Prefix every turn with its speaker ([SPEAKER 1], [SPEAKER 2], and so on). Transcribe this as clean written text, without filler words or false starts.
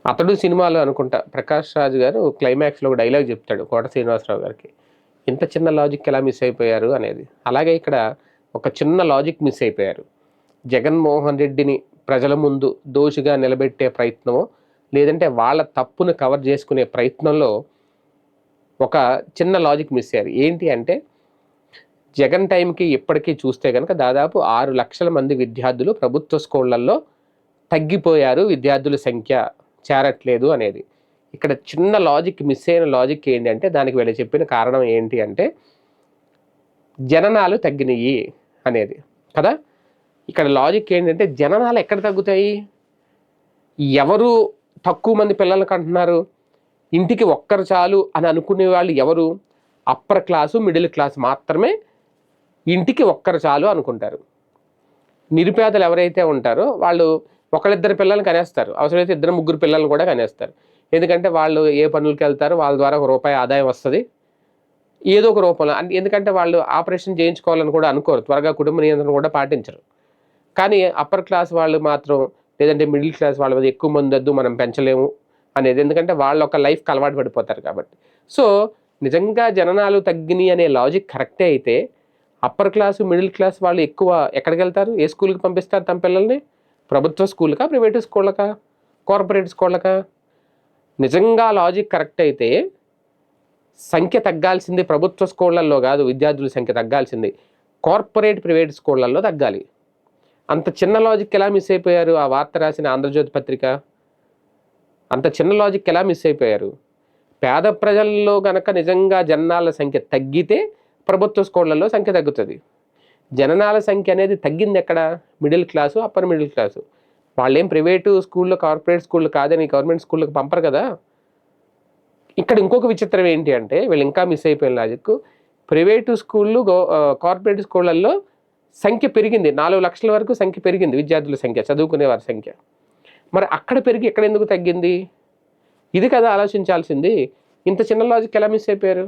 [SPEAKER 1] అతడు సినిమాలో అనుకుంటా ప్రకాష్ రాజ్ గారు క్లైమాక్స్లో ఒక డైలాగ్ చెప్తాడు కోట శ్రీనివాసరావు గారికి, ఇంత చిన్న లాజిక్ ఎలా మిస్ అయిపోయారు అనేది. అలాగే ఇక్కడ ఒక చిన్న లాజిక్ మిస్ అయిపోయారు. జగన్మోహన్ రెడ్డిని ప్రజల ముందు దోషిగా నిలబెట్టే ప్రయత్నమో లేదంటే వాళ్ళ తప్పును కవర్ చేసుకునే ప్రయత్నంలో ఒక చిన్న లాజిక్ మిస్ అయ్యారు. ఏంటి అంటే జగన్ టైంకి ఇప్పటికీ చూస్తే కనుక దాదాపు 6 లక్షల మంది విద్యార్థులు ప్రభుత్వ స్కూళ్ళల్లో తగ్గిపోయారు, విద్యార్థుల సంఖ్య చేరట్లేదు అనేది. ఇక్కడ చిన్న లాజిక్ మిస్ అయిన లాజిక్ ఏంటి అంటే దానికి వీళ్ళు చెప్పిన కారణం ఏంటి అంటే జననాలు తగ్గినాయి అనేది కదా. ఇక్కడ లాజిక్ ఏంటంటే జననాలు ఎక్కడ తగ్గుతాయి? ఎవరు తక్కువ మంది పిల్లలకు అంటున్నారు? ఇంటికి ఒక్కరు చాలు అని అనుకునే వాళ్ళు ఎవరు? అప్పర్ క్లాసు మిడిల్ క్లాస్ మాత్రమే ఇంటికి ఒక్కరు చాలు అనుకుంటారు. నిరుపేదలు ఎవరైతే ఉంటారో వాళ్ళు ఒకళ్ళిద్దరు పిల్లల్ని కనేస్తారు, అవసరమైతే 2-3 పిల్లల్ని కూడా కనేస్తారు. ఎందుకంటే వాళ్ళు ఏ పనులకు వెళ్తారు, వాళ్ళ ద్వారా ₹1 ఆదాయం వస్తుంది ఏదో ఒక రూపంలో. ఎందుకంటే వాళ్ళు ఆపరేషన్ చేయించుకోవాలని కూడా అనుకోరు, త్వరగా కుటుంబ నియంత్రణ కూడా పాటించరు. కానీ అప్పర్ క్లాస్ వాళ్ళు మాత్రం లేదంటే మిడిల్ క్లాస్ వాళ్ళ మీద ఎక్కువ మంది వద్దు మనం పెంచలేము అనేది, ఎందుకంటే వాళ్ళు ఒక లైఫ్కి అలవాటు పడిపోతారు కాబట్టి. సో నిజంగా జననాలు తగ్గినాయి అనే లాజిక్ కరెక్టే అయితే అప్పర్ క్లాసు మిడిల్ క్లాస్ వాళ్ళు ఎక్కువ ఎక్కడికి వెళ్తారు, ఏ స్కూల్కి పంపిస్తారు తమ పిల్లల్ని? ప్రభుత్వ స్కూల్కా, ప్రైవేటు స్కూళ్ళకా, కార్పొరేట్ స్కూళ్ళకా? నిజంగా లాజిక్ కరెక్ట్ అయితే సంఖ్య తగ్గాల్సింది ప్రభుత్వ స్కూళ్ళల్లో కాదు, విద్యార్థుల సంఖ్య తగ్గాల్సింది కార్పొరేట్ ప్రైవేట్ స్కూళ్ళల్లో తగ్గాలి. అంత చిన్న లాజిక్ ఎలా మిస్ అయిపోయారు ఆ వార్త రాసిన ఆంధ్రజ్యోతి పత్రిక? అంత చిన్న లాజిక్ ఎలా మిస్ అయిపోయారు? పేద ప్రజల్లో గనక నిజంగా జననాల సంఖ్య తగ్గితే ప్రభుత్వ స్కూళ్ళల్లో సంఖ్య తగ్గుతుంది. జననాల సంఖ్య అనేది తగ్గింది ఎక్కడ? Middle class, upper middle class. వాళ్ళేం ప్రైవేటు స్కూళ్ళు కార్పొరేట్ స్కూళ్ళు కాదని గవర్నమెంట్ స్కూళ్ళకి పంపరు కదా. ఇక్కడ ఇంకొక విచిత్రం ఏంటి అంటే వీళ్ళు ఇంకా మిస్ అయిపోయిన లాజిక్, ప్రైవేటు స్కూళ్ళు కార్పొరేట్ స్కూళ్ళల్లో సంఖ్య పెరిగింది, 4 లక్షల వరకు సంఖ్య పెరిగింది, విద్యార్థుల సంఖ్య, చదువుకునే వారి సంఖ్య. మరి అక్కడ పెరిగి ఎక్కడ ఎందుకు తగ్గింది? ఇది కదా ఆలోచించాల్సింది. ఇంత చిన్న లాజిక్ ఎలా మిస్ అయిపోయారు?